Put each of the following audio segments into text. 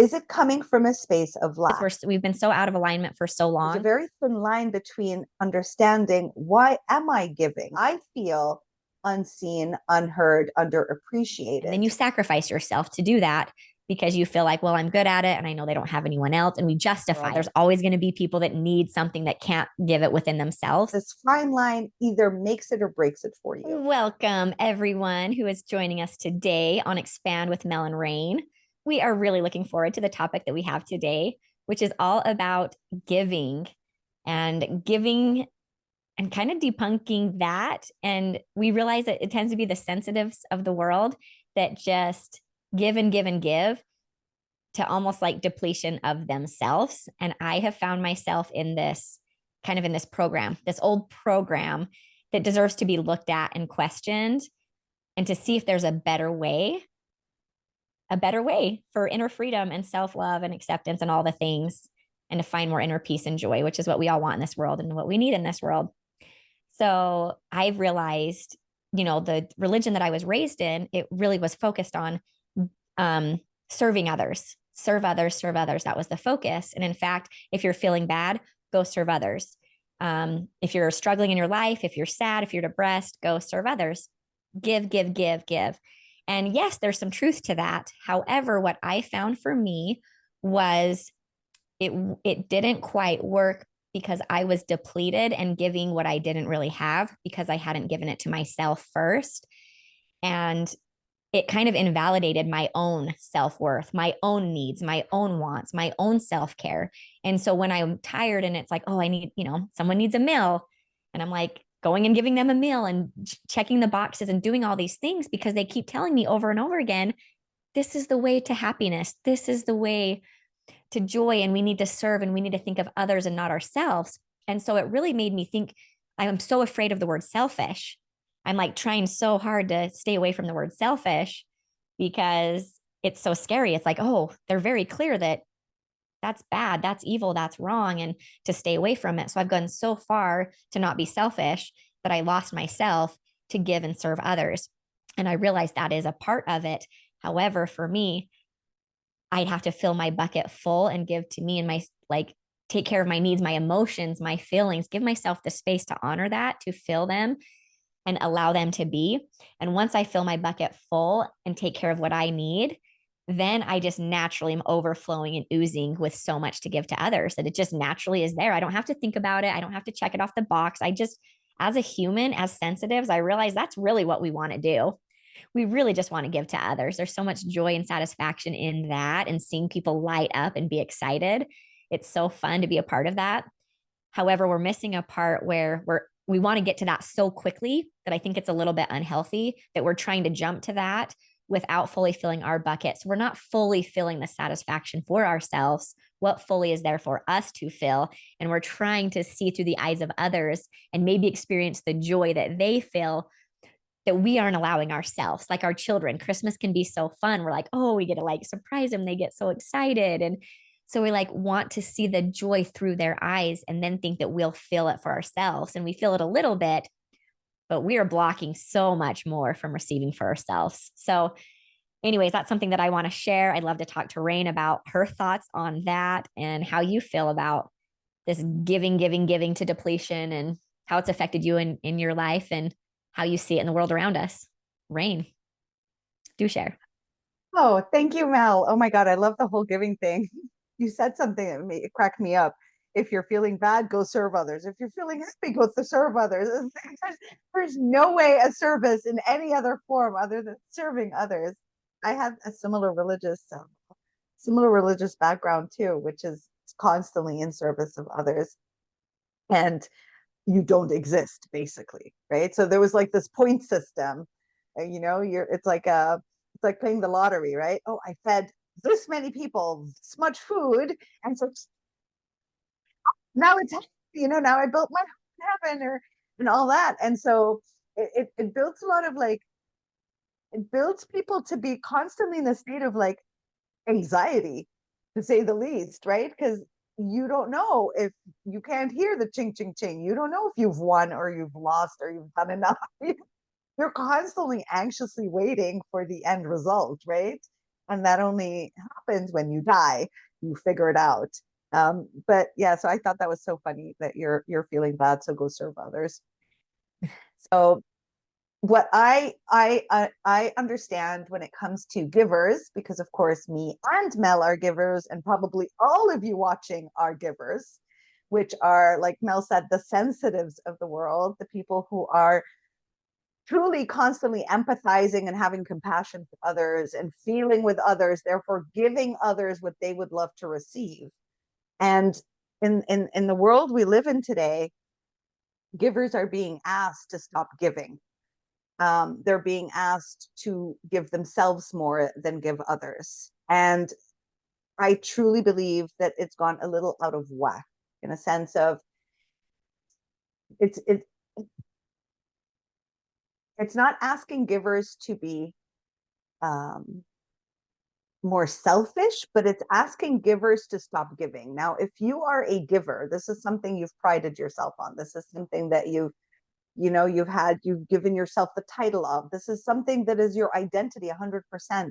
Is it coming from a space of lack? We've been so out of alignment for so There's a long. very thin line between understanding, why am I giving? I feel unseen, unheard, And then underappreciated. you sacrifice yourself to do that because you feel like, well, I'm good at it and I know they don't have anyone else. And we justify. There's always going to be people that need something that can't give it within themselves. This fine line either makes it or breaks it for you. Welcome, everyone who is joining us today on Expand with Mel and Rain. We are really looking forward to the topic that we have today, which is all about giving and kind of debunking that. And we realize that it tends to be the sensitives of the world that just give and give and give to almost like depletion of themselves. And I have found myself in this kind of in this program, this old program that deserves to be looked at and questioned and to see if there's a better way for inner freedom and self love and acceptance and all the things, and to find more inner peace and joy, which is what we all want in this world and what we need in this world. So I've realized, the religion that I was raised in, it really was focused on serving others, serve others, serve others. That was the focus. And in fact, if you're feeling bad, go serve others. If you're struggling in your life, if you're sad, if you're depressed, go serve others. Give, give, give, give. And yes, there's some truth to that. However, what I found for me was it didn't quite work because I was depleted and giving what I didn't really have because I hadn't given it to myself first. And it kind of invalidated my own self-worth, my own needs, my own wants, my own self-care. And so when I'm tired and it's like, oh, I need, someone needs a meal, and I'm like going and giving them a meal and checking the boxes and doing all these things because they keep telling me over and over again, this is the way to happiness. This is the way to joy. And we need to serve and we need to think of others and not ourselves. And so it really made me think I'm so afraid of the word selfish. I'm like trying so hard to stay away from the word selfish because it's so scary. It's like, oh, they're very clear that that's bad, that's evil, that's wrong, and to stay away from it. So I've gone so far to not be selfish that I lost myself to give and serve others. And I realized that is a part of it. However, for me, I'd have to fill my bucket full and give to me and my take care of my needs, my emotions, my feelings, give myself the space to honor that, to fill them and allow them to be. And once I fill my bucket full and take care of what I need, then I just naturally am overflowing and oozing with so much to give to others that it just naturally is there. I don't have to think about it. I don't have to check it off the box. I just, as a human, as sensitives, I realize that's really what we want to do. We really just want to give to others. There's so much joy and satisfaction in that and seeing people light up and be excited. It's so fun to be a part of that. However, we're missing a part where we want to get to that so quickly that I think it's a little bit unhealthy that we're trying to jump to that without fully filling our buckets. We're not fully filling the satisfaction for ourselves. What fully is there for us to fill? And we're trying to see through the eyes of others and maybe experience the joy that they feel that we aren't allowing ourselves. Like our children, Christmas can be so fun. We're like, oh, we get to like surprise them. They get so excited. And so we like want to see the joy through their eyes and then think that we'll feel it for ourselves. And we feel it a little bit, but we are blocking so much more from receiving for ourselves. So, anyways, that's something that I want to share. I'd love to talk to Rain about her thoughts on that and how you feel about this giving, giving, giving to depletion and how it's affected you in your life and how you see it in the world around us. Rain, do share. Oh, thank you, Mel. Oh my God, I love the whole giving thing. You said something that it cracked me up. If you're feeling bad, go serve others. If you're feeling happy, go to serve others. There's no way a service in any other form other than serving others. I have a similar religious background too, which is constantly in service of others. And you don't exist basically, right? So there was like this point system, it's like playing the lottery, right? Oh, I fed this many people this much food, and so now it's, now I built my heaven, or and all that. And so it builds a lot of like, it builds people to be constantly in a state of like anxiety, to say the least, right? Because you don't know, if you can't hear the ching ching ching, you don't know if you've won or you've lost or you've done enough. You're constantly anxiously waiting for the end result, right? And that only happens when you die. You figure it out. But yeah, so I thought that was so funny that you're feeling bad, so go serve others. So what I understand when it comes to givers, because of course me and Mel are givers, and probably all of you watching are givers, which are, like Mel said, the sensitives of the world, the people who are truly constantly empathizing and having compassion for others and feeling with others, therefore giving others what they would love to receive. And in the world we live in today, givers are being asked to stop giving. They're being asked to give themselves more than give others. And I truly believe that it's gone a little out of whack, in a sense of it's it, it's not asking givers to be um, more selfish, but it's asking givers to stop giving. Now, if you are a giver, this is something you've prided yourself on. This is something that you've given yourself the title of. This is something that is your identity 100%.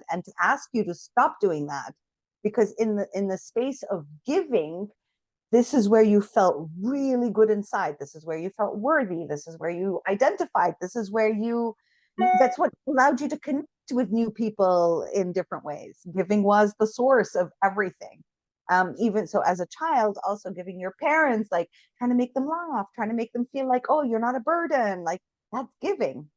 And to ask you to stop doing that, because in the space of giving, this is where you felt really good inside. This is where you felt worthy. This is where you identified. This is where that's what allowed you to connect with new people in different ways. Giving was the source of everything. Even so, as a child, also giving your parents, like trying to make them laugh, trying to make them feel like, oh, you're not a burden, like that's giving.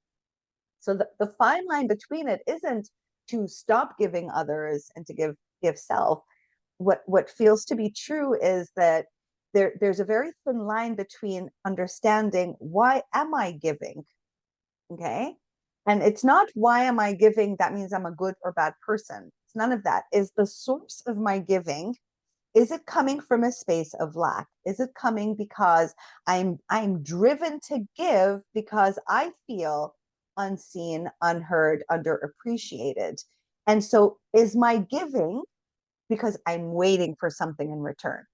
So the fine line between it isn't to stop giving others and to give self. What feels to be true is that there's a very thin line between understanding, why am I giving? Okay. And it's not, why am I giving? That means I'm a good or bad person. It's none of that. Is the source of my giving, is it coming from a space of lack? Is it coming because I'm driven to give because I feel unseen, unheard, underappreciated? And so is my giving because I'm waiting for something in return?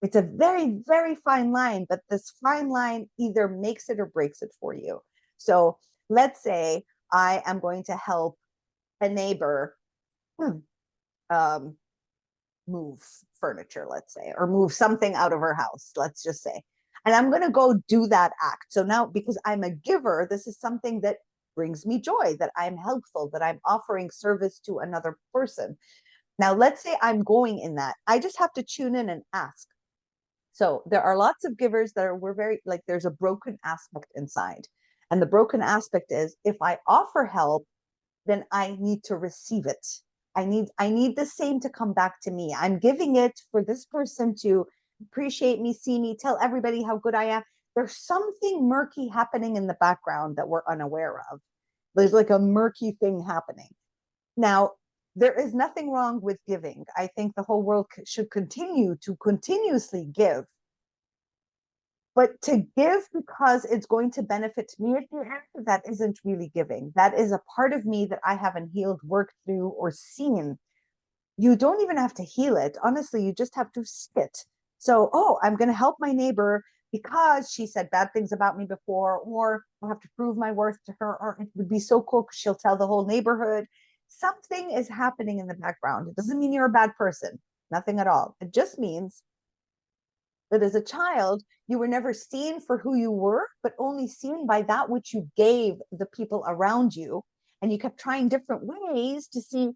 It's a very, very fine line, but this fine line either makes it or breaks it for you. So let's say I am going to help a neighbor um, move furniture, let's say, or move something out of her house, let's just say. And I'm going to go do that act. So now, because I'm a giver, this is something that brings me joy, that I'm helpful, that I'm offering service to another person. Now, let's say I'm going in that. I just have to tune in and ask. So there are lots of givers that we're very, like, there's a broken aspect inside. And the broken aspect is, if I offer help, then I need to receive it. I need the same to come back to me. I'm giving it for this person to appreciate me, see me, tell everybody how good I am. There's something murky happening in the background that we're unaware of. There's like a murky thing happening. Now, there is nothing wrong with giving. I think the whole world should continue to continuously give, but to give because it's going to benefit me at the end, that isn't really giving. That is a part of me that I haven't healed, worked through, or seen. You don't even have to heal it. Honestly, you just have to sit. So, oh, I'm going to help my neighbor because she said bad things about me before, or I have to prove my worth to her, or it would be so cool because she'll tell the whole neighborhood. Something is happening in the background. It doesn't mean you're a bad person, nothing at all. It just means that as a child, you were never seen for who you were, but only seen by that which you gave the people around you. And you kept trying different ways to see,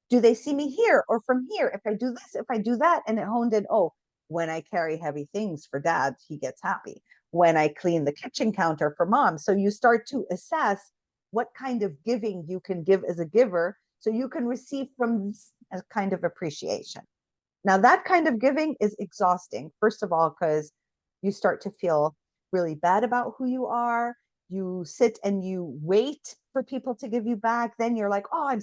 do they see me here or from here? If I do this, if I do that, and it honed in, oh, when I carry heavy things for dad, he gets happy. When I clean the kitchen counter for mom. So you start to assess what kind of giving you can give as a giver so you can receive from a kind of appreciation. Now, that kind of giving is exhausting, first of all, because you start to feel really bad about who you are. You sit and you wait for people to give you back. Then you're like, oh, I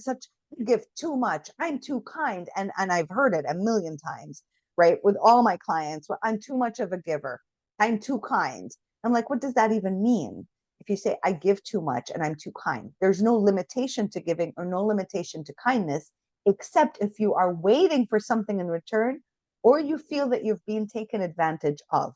give too much. I'm too kind. And I've heard it a million times, right? With all my clients, well, I'm too much of a giver. I'm too kind. I'm like, what does that even mean? If you say, I give too much and I'm too kind, there's no limitation to giving or no limitation to kindness, except if you are waiting for something in return or you feel that you've been taken advantage of.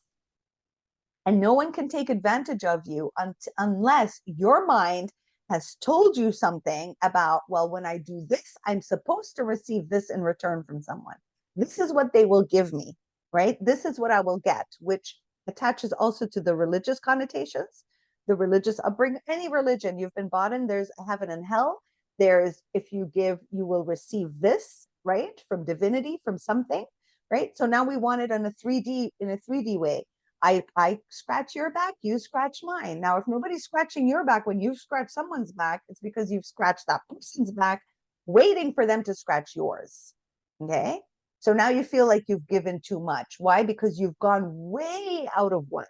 And no one can take advantage of you unless your mind has told you something about, well, when I do this, I'm supposed to receive this in return from someone. This is what they will give me, right? This is what I will get, which attaches also to the religious connotations, the religious upbringing, any religion you've been bought in, there's heaven and hell. There's, if you give, you will receive this, right? From divinity, from something, right? So now we want it in a 3D way. I scratch your back, you scratch mine. Now, if nobody's scratching your back when you've scratched someone's back, it's because you've scratched that person's back, waiting for them to scratch yours. Okay. So now you feel like you've given too much. Why? Because you've gone way out of work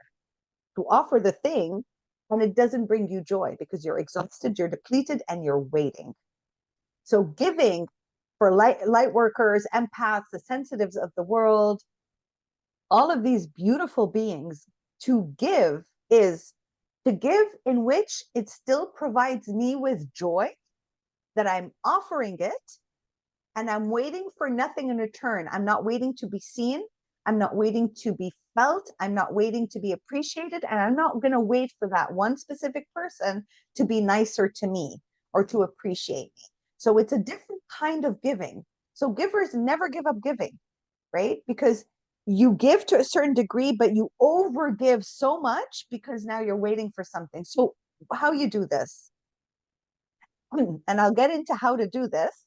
to offer the thing, and it doesn't bring you joy because you're exhausted, you're depleted, and you're waiting. So giving for light workers, empaths, the sensitives of the world, all of these beautiful beings, to give is to give in which it still provides me with joy, that I'm offering it and I'm waiting for nothing in return. I'm not waiting to be seen. I'm not waiting to be felt. I'm not waiting to be appreciated. And I'm not going to wait for that one specific person to be nicer to me or to appreciate me. So it's a different kind of giving. So givers never give up giving, right? Because you give to a certain degree, but you overgive so much because now you're waiting for something. So how you do this? And I'll get into how to do this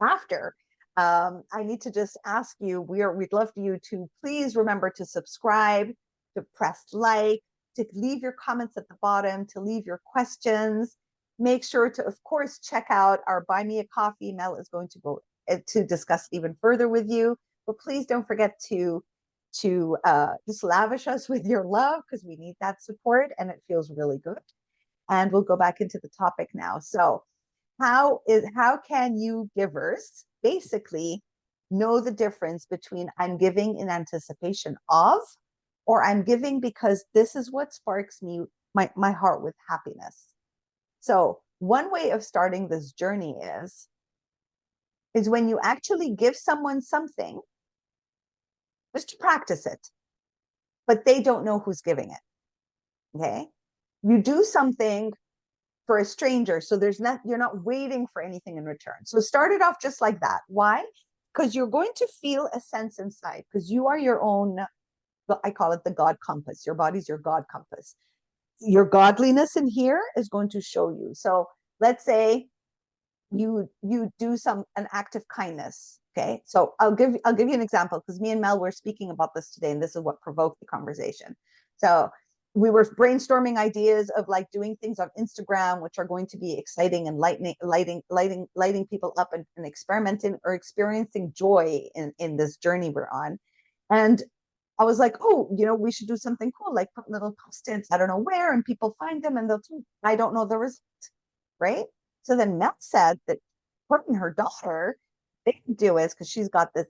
after. I need to just ask you, we'd love you to please remember to subscribe, to press like, to leave your comments at the bottom, to leave your questions. Make sure to, of course, check out our Buy Me a Coffee. Mel is going to go to discuss even further with you. But please don't forget to just lavish us with your love, because we need that support and it feels really good. And we'll go back into the topic now. So how can you givers basically know the difference between I'm giving in anticipation of, or I'm giving because this is what sparks me, my heart with happiness? So one way of starting this journey is when you actually give someone something, just to practice it, but they don't know who's giving it. Okay. You do something for a stranger, so you're not waiting for anything in return. So start it off just like that. Why? Because you're going to feel a sense inside, because you are your own, I call it the God compass. Your body's your God compass. Your godliness in here is going to show you. So let's say you do an act of kindness. Okay. So I'll give you an example, because me and Mel were speaking about this today, and this is what provoked the conversation. So we were brainstorming ideas of like doing things on Instagram, which are going to be exciting and lighting people up, and experimenting or experiencing joy in this journey we're on. And I was like, oh, we should do something cool, like put little post-its, I don't know where, and people find them and I don't know the result, right? So then Mel said that her and her daughter, they do is, because she's got this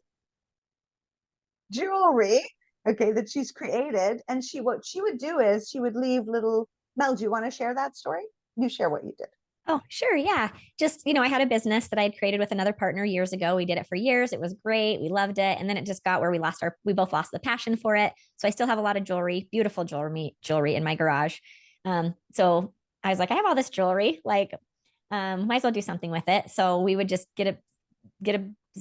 jewelry, okay, that she's created. And what she would do is she would leave little, Mel, do you want to share that story? You share what you did. Oh, sure. Yeah. Just, I had a business that I had created with another partner years ago. We did it for years. It was great. We loved it. And then it just got where we both lost the passion for it. So I still have a lot of jewelry, beautiful jewelry in my garage. So I was like, I have all this jewelry, like, might as well do something with it. So we would just get a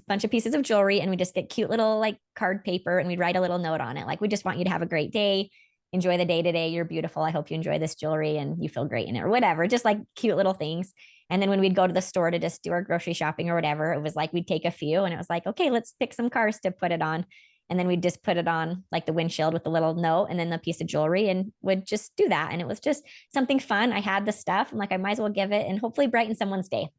bunch of pieces of jewelry, and we just get cute little like card paper, and we'd write a little note on it. Like, we just want you to have a great day. Enjoy the day today. You're beautiful. I hope you enjoy this jewelry and you feel great in it, or whatever. Just like cute little things. And then when we'd go to the store to just do our grocery shopping or whatever, it was like we'd take a few, and it was like, okay, let's pick some cars to put it on. And then we'd just put it on like the windshield with the little note and then the piece of jewelry, and would just do that. And it was just something fun. I had the stuff. I'm like, I might as well give it and hopefully brighten someone's day.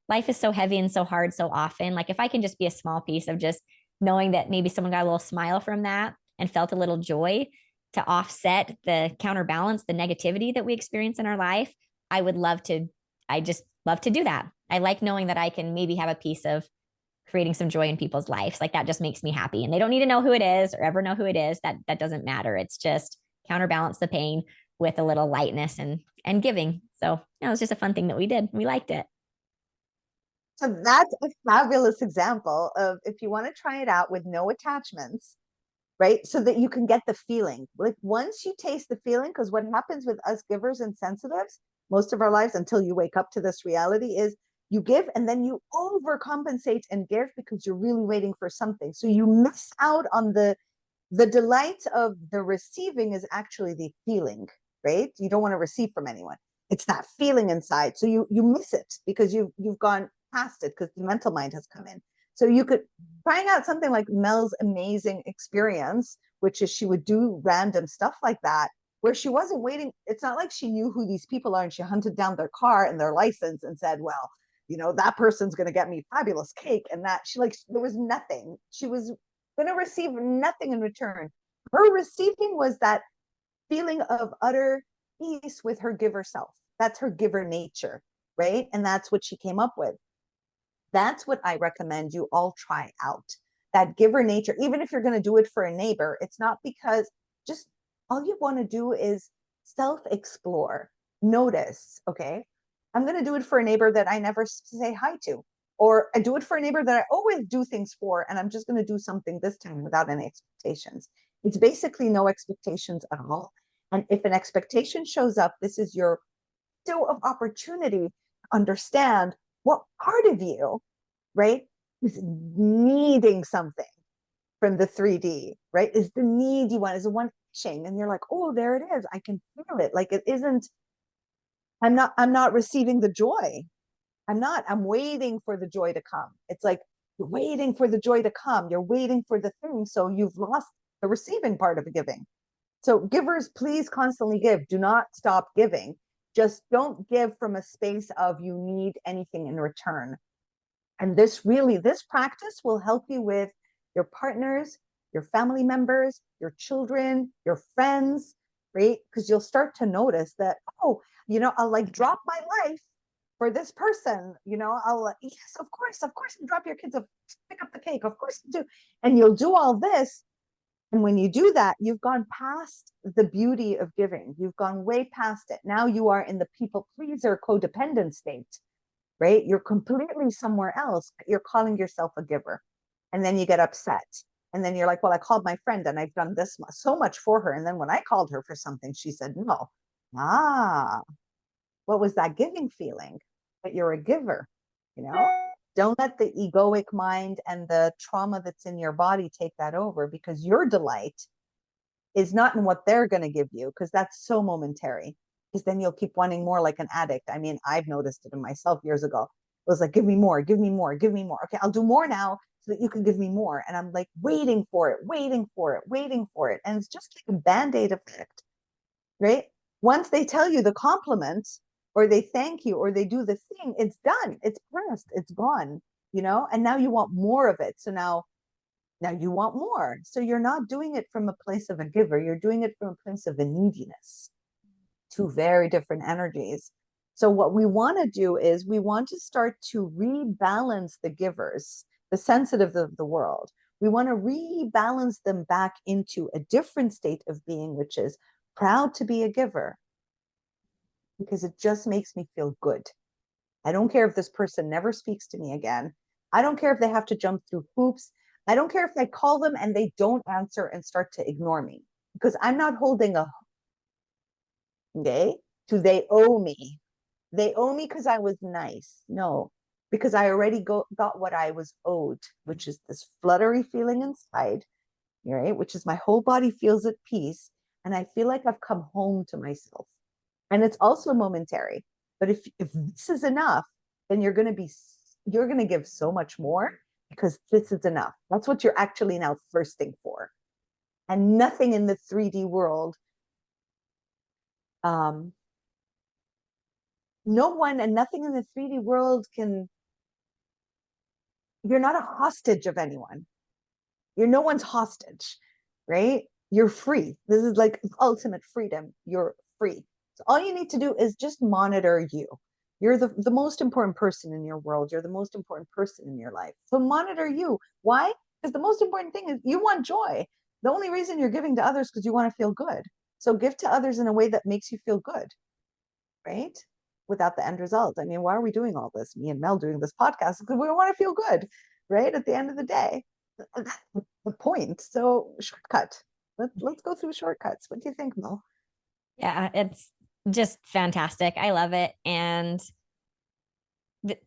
Life is so heavy and so hard so often. Like, if I can just be a small piece of just knowing that maybe someone got a little smile from that and felt a little joy to offset the counterbalance, the negativity that we experience in our life, I just love to do that. I like knowing that I can maybe have a piece of creating some joy in people's lives. Like, that just makes me happy. And they don't need to know who it is or ever know who it is. That doesn't matter. It's just counterbalance the pain with a little lightness and giving. So it was just a fun thing that we did. We liked it. So that's a fabulous example of, if you want to try it out with no attachments, right? So that you can get the feeling. Like, once you taste the feeling, because what happens with us givers and sensitives most of our lives until you wake up to this reality is you give and then you overcompensate and give because you're really waiting for something. So you miss out on the delight of the receiving is actually the feeling, right? You don't want to receive from anyone. It's that feeling inside. So you miss it because you've gone past it because the mental mind has come in. So you could trying out something like Mel's amazing experience, which is she would do random stuff like that, where she wasn't waiting. It's not like she knew who these people are and she hunted down their car and their license and said, well, that person's going to get me fabulous cake. And that she like, there was nothing. She was going to receive nothing in return. Her receiving was that feeling of utter peace with her giver self. That's her giver nature, right? And that's what she came up with. That's what I recommend you all try out. That giver nature, even if you're going to do it for a neighbor, it's not because just all you want to do is self explore, notice, okay? I'm going to do it for a neighbor that I never say hi to, or I do it for a neighbor that I always do things for, and I'm just going to do something this time without any expectations. It's basically no expectations at all. And if an expectation shows up, this is your window of opportunity to understand what part of you, right, is needing something from the 3D, right? Is the need you want, is the one itching, and you're like, oh, there it is. I can feel it. Like it isn't, I'm not receiving the joy. I'm waiting for the joy to come. It's like you're waiting for the joy to come. You're waiting for the thing. So you've lost the receiving part of the giving. So givers, please constantly give. Do not stop giving. Just don't give from a space of you need anything in return. And this practice will help you with your partners, your family members, your children, your friends, right? Because you'll start to notice that, oh, I'll like drop my life for this person. I'll, yes, of course, you drop your kids, pick up the cake, of course you do. And you'll do all this. And when you do that, you've gone past the beauty of giving. You've gone way past it. Now you are in the people pleaser codependent state, right? You're completely somewhere else. You're calling yourself a giver. And then you get upset. And then you're like, well, I called my friend and I've done this so much for her. And then when I called her for something, she said no. Ah, what was that giving feeling? But you're a giver, you know? Don't let the egoic mind and the trauma that's in your body take that over, because your delight is not in what they're going to give you, because that's so momentary. Because then you'll keep wanting more, like an addict. I mean, I've noticed it in myself years ago. It was like, give me more, give me more, give me more. Okay, I'll do more now so that you can give me more. And I'm like waiting for it, waiting for it, waiting for it. And it's just like a band-aid effect, right? Once they tell you the compliment, or they thank you, or they do the thing, it's done, it's pressed, it's gone, and now you want more of it. So now you want more. So you're not doing it from a place of a giver, you're doing it from a place of a neediness. Two very different energies. So what we want to do is we want to start to rebalance the givers, the sensitive of the world. We want to rebalance them back into a different state of being, which is proud to be a giver, because it just makes me feel good. I don't care if this person never speaks to me again. I don't care if they have to jump through hoops. I don't care if I call them and they don't answer and start to ignore me, because I'm not holding a, okay, to they owe me. They owe me because I was nice. No, because I already got what I was owed, which is this fluttery feeling inside, right? Which is my whole body feels at peace. And I feel like I've come home to myself. And it's also momentary. But if this is enough, then you're going to give so much more, because this is enough. That's what you're actually now thirsting for. And nothing in the 3D world, um, no one and nothing in the 3D world you're not a hostage of anyone. You're no one's hostage, right? You're free. This is like ultimate freedom. You're free. So all you need to do is just monitor you. You're the most important person in your world. You're the most important person in your life. So monitor you. Why? Because the most important thing is you want joy. The only reason you're giving to others because you want to feel good. So give to others in a way that makes you feel good, right? Without the end result. I mean, why are we doing all this? Me and Mel doing this podcast because we want to feel good, right? At the end of the day, that's the point. So shortcut. Let's go through shortcuts. What do you think, Mel? Yeah, it's just fantastic. I love it. And the,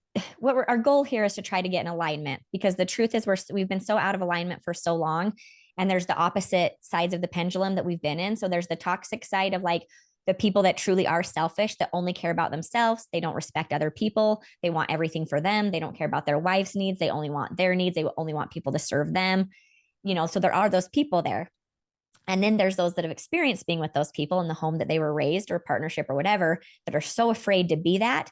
our goal here is to try to get in alignment, because the truth is we've been so out of alignment for so long, and there's the opposite sides of the pendulum that we've been in. So there's the toxic side of like the people that truly are selfish, that only care about themselves. They don't respect other people. They want everything for them. They don't care about their wife's needs. They only want their needs. They only want people to serve them. So there are those people there. And then there's those that have experienced being with those people in the home that they were raised, or partnership or whatever, that are so afraid to be that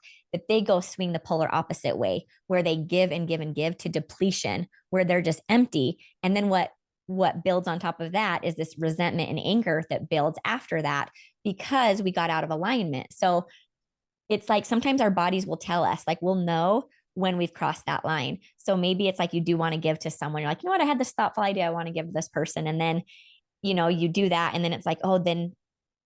they go swing the polar opposite way, where they give and give and give to depletion, where they're just empty. And then what builds on top of that is this resentment and anger that builds after that, because we got out of alignment. So it's like sometimes our bodies will tell us, like we'll know when we've crossed that line. So maybe it's like you do want to give to someone. You're like, you know what, I had this thoughtful idea I want to give to this person. And then you do that, and then it's like, oh, then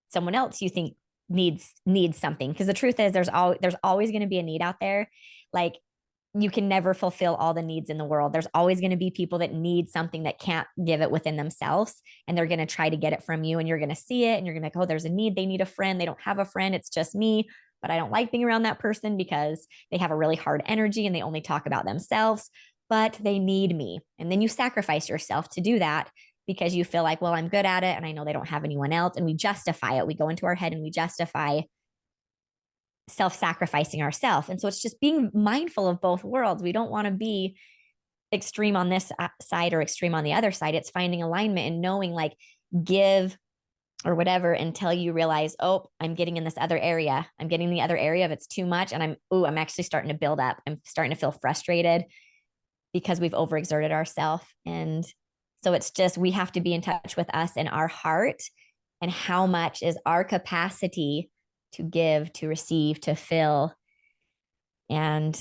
someone else you think needs something, because the truth is there's always going to be a need out there. Like, you can never fulfill all the needs in the world. There's always going to be people that need something that can't give it within themselves, and they're going to try to get it from you, and you're going to see it, and you're going to be like, oh, there's a need, they need a friend, they don't have a friend, it's just me, but I don't like being around that person because they have a really hard energy and they only talk about themselves, but they need me. And then you sacrifice yourself to do that, because you feel like, well, I'm good at it and I know they don't have anyone else. And we justify it. We go into our head and we justify self-sacrificing ourselves. And so it's just being mindful of both worlds. We don't want to be extreme on this side or extreme on the other side. It's finding alignment and knowing, like, give or whatever until you realize, oh, I'm getting in this other area. I'm getting the other area of it's too much. And I'm actually starting to build up. I'm starting to feel frustrated because we've overexerted ourselves. And so it's just, we have to be in touch with us and our heart, and how much is our capacity to give, to receive, to fill, and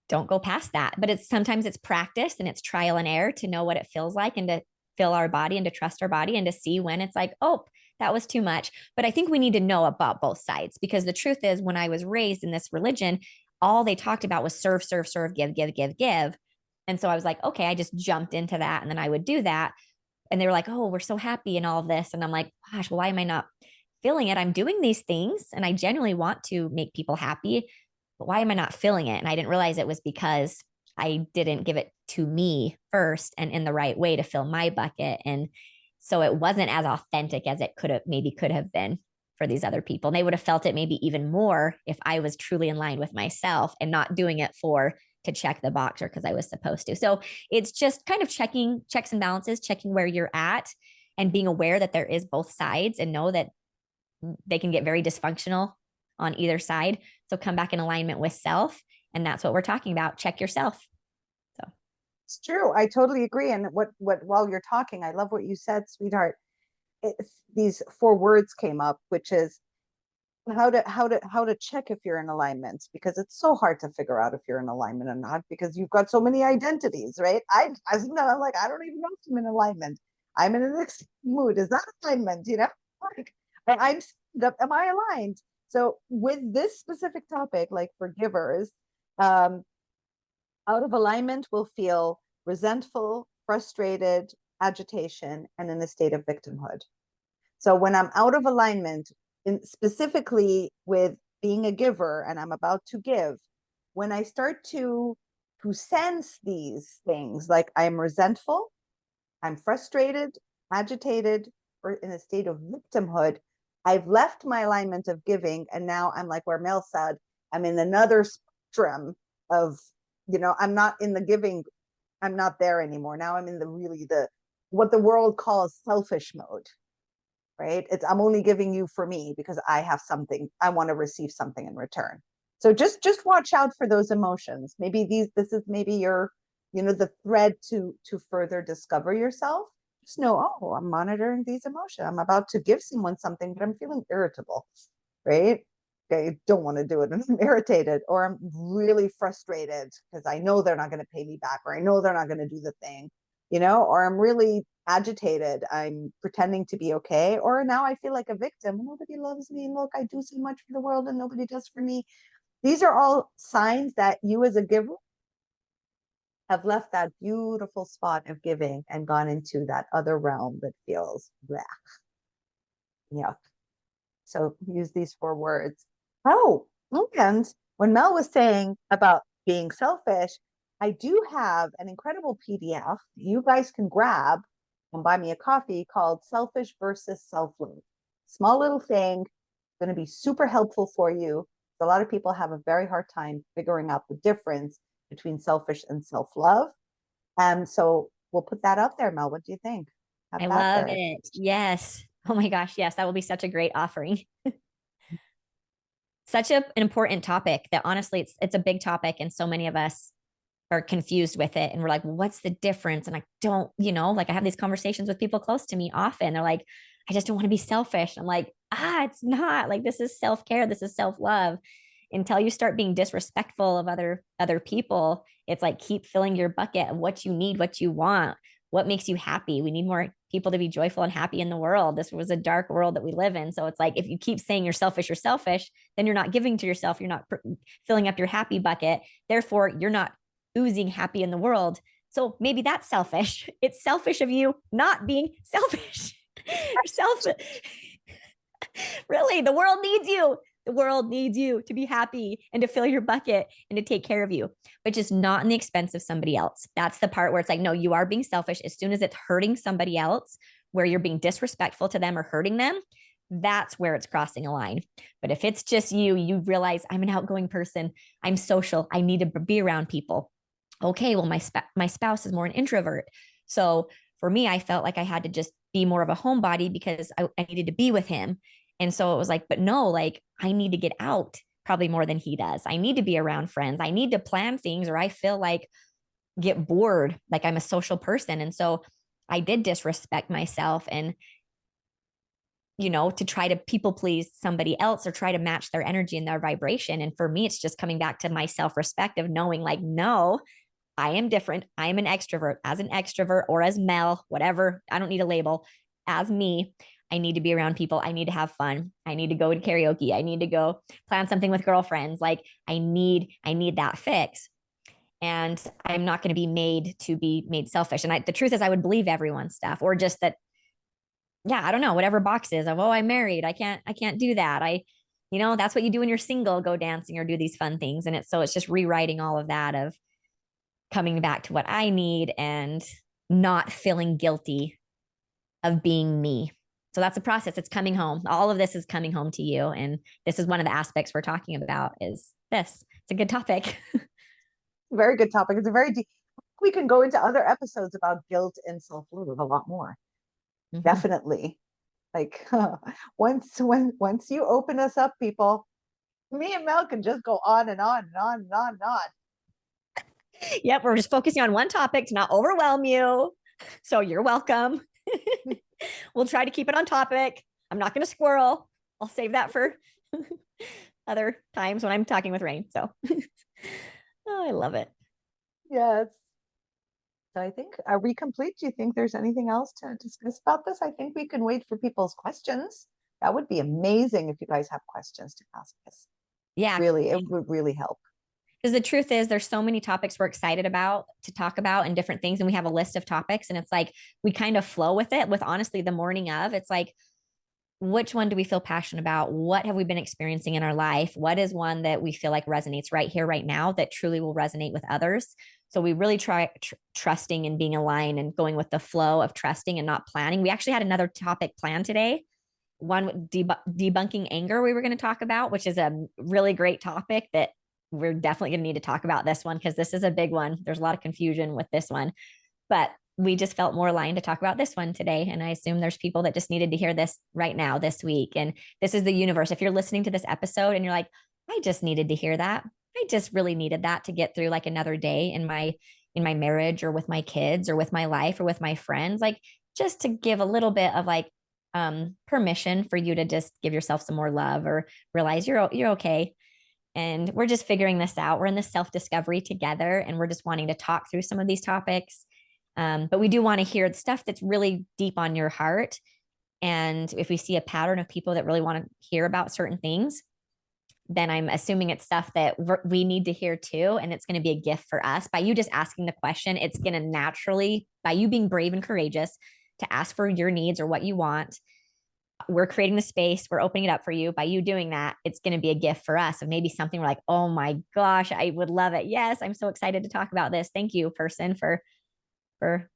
don't go past that. But sometimes it's practice and it's trial and error to know what it feels like, and to fill our body and to trust our body and to see when it's like, oh, that was too much. But I think we need to know about both sides, because the truth is, when I was raised in this religion, all they talked about was serve, serve, serve, give, give, give, give. And so I was like, okay, I just jumped into that, and then I would do that. And they were like, oh, we're so happy and all of this. And I'm like, gosh, well, why am I not feeling it? I'm doing these things and I genuinely want to make people happy, but why am I not feeling it? And I didn't realize it was because I didn't give it to me first and in the right way to fill my bucket. And so it wasn't as authentic as it could have been for these other people. And they would have felt it maybe even more if I was truly in line with myself and not doing it to check the box or because I was supposed to. So it's just kind of checking checks and balances, checking where you're at, and being aware that there is both sides, and know that they can get very dysfunctional on either side. So come back in alignment with self. And that's what we're talking about. Check yourself. So It's true. I totally agree. And while you're talking, I love what you said, sweetheart. These four words came up, which is how to check if you're in alignment, because it's so hard to figure out if you're in alignment or not, because you've got so many identities, right? I'm like, I don't even know if I'm in alignment. I'm in an mood. Is that alignment? Like, am I aligned? So with this specific topic, like for givers, um, out of alignment will feel resentful, frustrated, agitation, and in a state of victimhood. So when I'm out of alignment, specifically with being a giver and I'm about to give, when I start to sense these things, like I'm resentful, I'm frustrated, agitated, or in a state of victimhood, I've left my alignment of giving, and now I'm like where Mel said, I'm in another spectrum of, I'm not in the giving, I'm not there anymore. Now I'm in the what the world calls selfish mode, right? I'm only giving you for me because I have something, I want to receive something in return. So just watch out for those emotions. Maybe this is maybe your, the thread to further discover yourself. Just know, oh, I'm monitoring these emotions. I'm about to give someone something, but I'm feeling irritable, right? Okay, I don't want to do it, and I'm irritated, or I'm really frustrated because I know they're not going to pay me back, or I know they're not going to do the thing, or I'm really agitated. I'm pretending to be okay, or now I feel like a victim. Nobody loves me. Look, I do so much for the world and nobody does for me. These are all signs that you as a giver have left that beautiful spot of giving and gone into that other realm that feels bleh. Yeah. So use these 4 words. Oh, and when Mel was saying about being selfish, I do have an incredible PDF you guys can grab and buy me a coffee called Selfish versus Self Love. Small little thing, going to be super helpful for you. A lot of people have a very hard time figuring out the difference between selfish and self love. And so we'll put that up there, Mel. What do you think? Have I that love there. it. Yes. Oh my gosh. Yes. That will be such a great offering. Such an important topic that honestly, it's a big topic. And so many of us are confused with it. And we're like, well, what's the difference? And I don't, like I have these conversations with people close to me often. They're like, I just don't want to be selfish. I'm like, it's not like this is self-care. This is self-love. Until you start being disrespectful of other people, it's like keep filling your bucket of what you need, what you want, what makes you happy. We need more people to be joyful and happy in the world. This was a dark world that we live in. So it's like if you keep saying you're selfish, then you're not giving to yourself. You're not filling up your happy bucket. Therefore, you're not oozing happy in the world. So maybe that's selfish. It's selfish of you not being selfish. Selfish. Really, the world needs you. The world needs you to be happy and to fill your bucket and to take care of you, but just not in the expense of somebody else. That's the part where it's like, no, you are being selfish. As soon as it's hurting somebody else, where you're being disrespectful to them or hurting them, that's where it's crossing a line. But if it's just you realize I'm an outgoing person, I'm social, I need to be around people. Okay, well, my spouse is more an introvert. So for me, I felt like I had to just be more of a homebody because I needed to be with him. And so it was like, but no, like I need to get out probably more than he does. I need to be around friends. I need to plan things, or I feel like get bored, like I'm a social person. And so I did disrespect myself and, to try to people please somebody else or try to match their energy and their vibration. And for me, it's just coming back to my self respect of knowing, like, no, I am different. I am an extrovert. As an extrovert or as Mel, whatever, I don't need a label. As me, I need to be around people. I need to have fun. I need to go to karaoke. I need to go plan something with girlfriends. Like I need that fix. And I'm not going to be made to be made selfish. And the truth is, I would believe everyone's stuff, or just that, yeah, I don't know, whatever boxes of, oh, I'm married. I can't do that. That's what you do when you're single, go dancing or do these fun things. And it's just rewriting all of that of coming back to what I need and not feeling guilty of being me. So that's a process. It's coming home. All of this is coming home to you. And this is one of the aspects we're talking about is this. It's a good topic. Very good topic. It's a very deep. We can go into other episodes about guilt and self love a lot more. Mhm. Definitely. Like once you open us up, people, me and Mel can just go on and on and on and on and on. Yep. We're just focusing on one topic to not overwhelm you. So you're welcome. We'll try to keep it on topic. I'm not going to squirrel. I'll save that for other times when I'm talking with Rain. So I love it. Yes. So I think, are we complete? Do you think there's anything else to discuss about this? I think we can wait for people's questions. That would be amazing if you guys have questions to ask us. Yeah. Really, it would really help. Because the truth is, there's so many topics we're excited about to talk about and different things. And we have a list of topics, and it's like we kind of flow with it. With honestly, the morning of, it's like, which one do we feel passionate about? What have we been experiencing in our life? What is one that we feel like resonates right here, right now, that truly will resonate with others? So we really try trusting and being aligned and going with the flow of trusting and not planning. We actually had another topic planned today, one debunking anger we were going to talk about, which is a really great topic that we're definitely going to need to talk about this one because this is a big one. There's a lot of confusion with this one, but we just felt more aligned to talk about this one today. And I assume there's people that just needed to hear this right now, this week. And this is the universe. If you're listening to this episode and you're like, I just needed to hear that. I just really needed that to get through like another day in my marriage or with my kids or with my life or with my friends, like just to give a little bit of like permission for you to just give yourself some more love or realize you're okay. And we're just figuring this out. We're in this self discovery together, and we're just wanting to talk through some of these topics. But we do want to hear the stuff that's really deep on your heart. And if we see a pattern of people that really want to hear about certain things, then I'm assuming it's stuff that we need to hear too. And it's going to be a gift for us. By you just asking the question, it's going to naturally, by you being brave and courageous to ask for your needs or what you want, we're creating the space, we're opening it up for you. By you doing that, it's going to be a gift for us of maybe something we're like, oh my gosh, I would love it. Yes, I'm so excited to talk about this. Thank you, person, for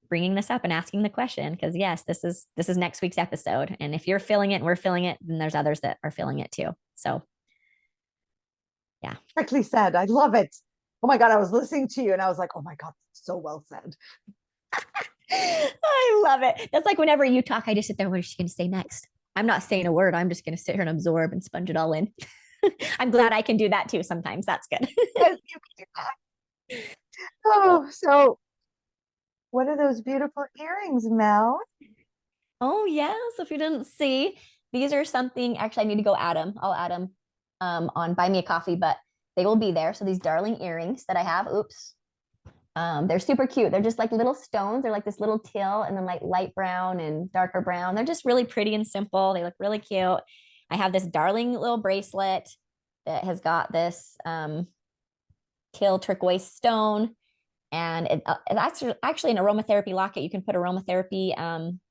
bringing this up and asking the question. Because yes, this is next week's episode, and if you're feeling it and we're feeling it, then there's others that are feeling it too. So yeah. Perfectly said. I love it. Oh my God, I was listening to you and I was like, oh my God, so well said. I love it. That's like whenever you talk, I just sit there. What is she going to say next? I'm not saying a word. I'm just going to sit here and absorb and sponge it all in. I'm glad I can do that too sometimes. That's good. Yes, you can do that. Oh, so what are those beautiful earrings, Mel? Oh, yeah. So if you didn't see, these are something, actually, I need to go add them. I'll add them on Buy Me a Coffee, but they will be there. So these darling earrings that I have, oops, they're super cute. They're just like little stones. They're like this little teal and then like light brown and darker brown. They're just really pretty and simple. They look really cute. I have this darling little bracelet that has got this teal turquoise stone. And it's actually an aromatherapy locket. You can put aromatherapy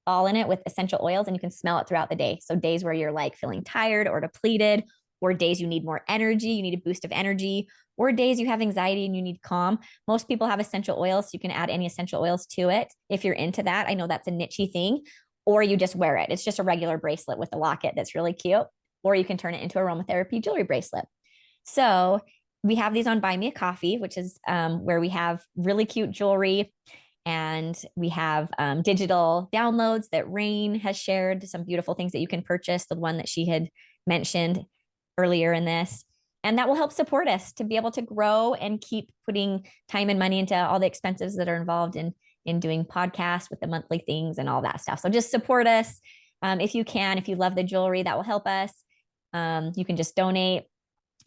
ball in it with essential oils and you can smell it throughout the day. So days where you're like feeling tired or depleted, or days you need more energy, you need a boost of energy, or days you have anxiety and you need calm. Most people have essential oils, so you can add any essential oils to it if you're into that. I know that's a nichey thing, or you just wear it. It's just a regular bracelet with a locket that's really cute, or you can turn it into aromatherapy jewelry bracelet. So we have these on Buy Me a Coffee, which is where we have really cute jewelry, and we have digital downloads that Rain has shared, some beautiful things that you can purchase, the one that she had mentioned earlier in this. And that will help support us to be able to grow and keep putting time and money into all the expenses that are involved in doing podcasts with the monthly things and all that stuff. So just support us if you can. If you love the jewelry, that will help us. You can just donate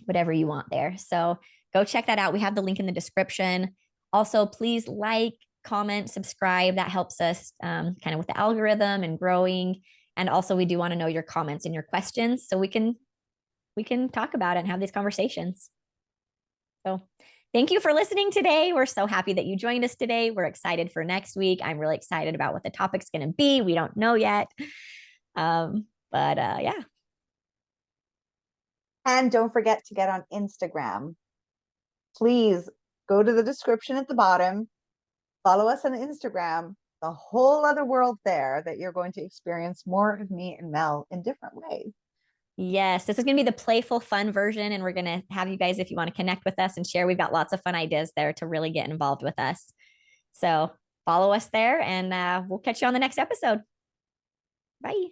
whatever you want there. So go check that out. We have the link in the description. Also, please like, comment, subscribe. That helps us kind of with the algorithm and growing. And also, we do want to know your comments and your questions so we can talk about it and have these conversations. So thank you for listening today. We're so happy that you joined us today. We're excited for next week. I'm really excited about what the topic's going to be. We don't know yet. But yeah. And don't forget to get on Instagram. Please go to the description at the bottom, follow us on Instagram, the whole other world there that you're going to experience more of me and Mel in different ways. Yes, this is going to be the playful, fun version. And we're going to have you guys, if you want to connect with us and share, we've got lots of fun ideas there to really get involved with us. So follow us there and we'll catch you on the next episode. Bye.